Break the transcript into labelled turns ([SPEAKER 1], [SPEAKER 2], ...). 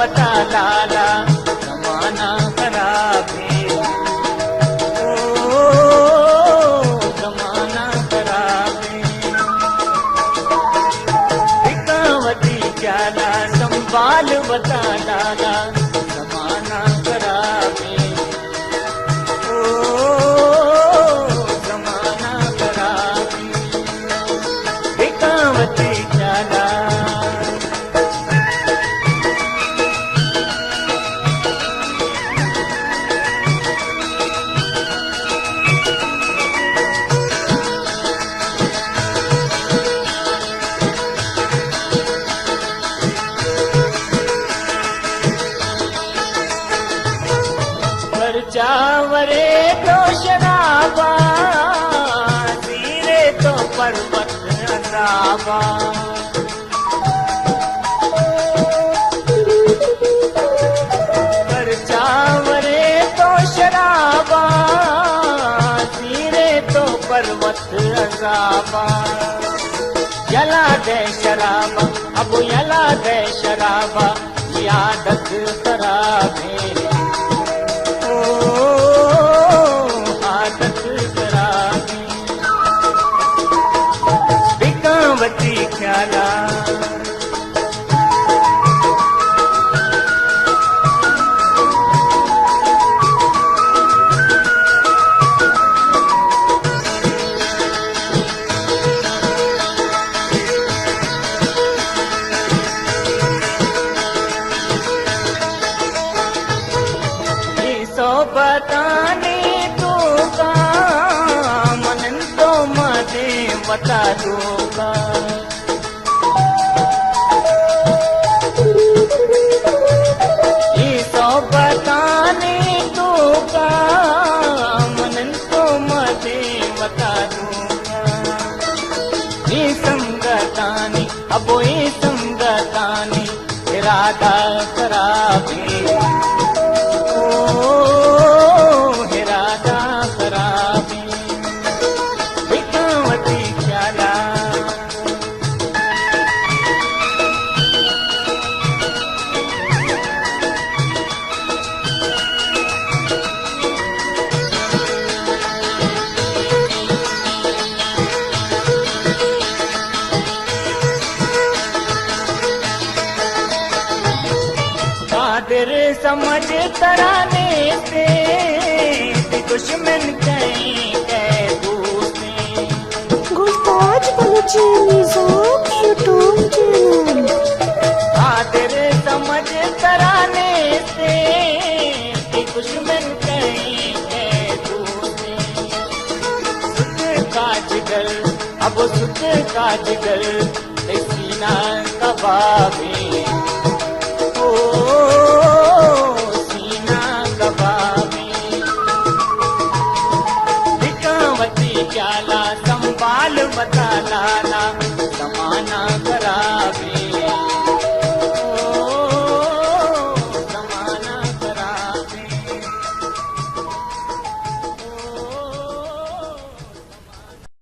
[SPEAKER 1] बता लाला जमाना खराब है। ओ जमाना खराब है। बिकावती प्याला संभाल बता लाला जमाना खराब है। ओ जमाना खराब है। बिकावती प्याला चावरे तो शराबा तीरे तो पर्वत अजाबा। पर चावरे तो शराबा तीरे तो पर्वत अजाबा। यला दे शराबा अब यला दे शराबा ये आदत खराब है। आदत खराब बिकावती ख्याला बताने तू का मन तो मदे बता दूंगा। ये सौ बताने तू का मन तो मदे बता दूंगा। ये संगतानी अब ये संगतानी इरादा खराब है। कादिर समझ तराने से दुश्मन कहीं कह दूसरे।
[SPEAKER 2] Gostar Balachinizam YouTube channel.
[SPEAKER 1] Qadir समझ तराने से दुश्मन कहीं कह दूसरे। सुत का जिगर अब सुत का जिगर सीना कबाबे। सीना कबाबे बिकावती प्याला संभाल बता लाला